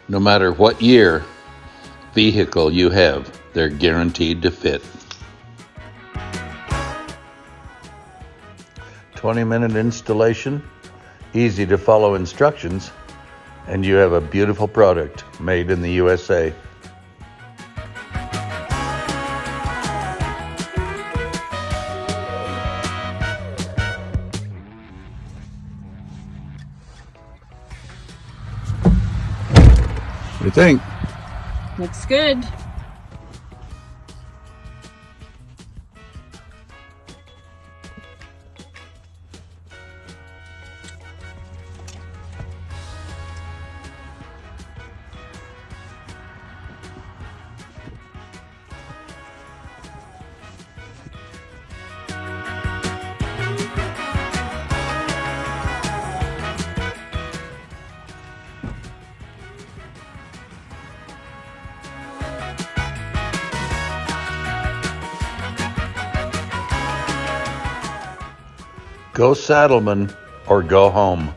No matter what year vehicle you have, they're guaranteed to fit. 20-minute installation, easy to follow instructions, and you have a beautiful product made in the USA. What do you think? Looks good. Go Saddleman or go home.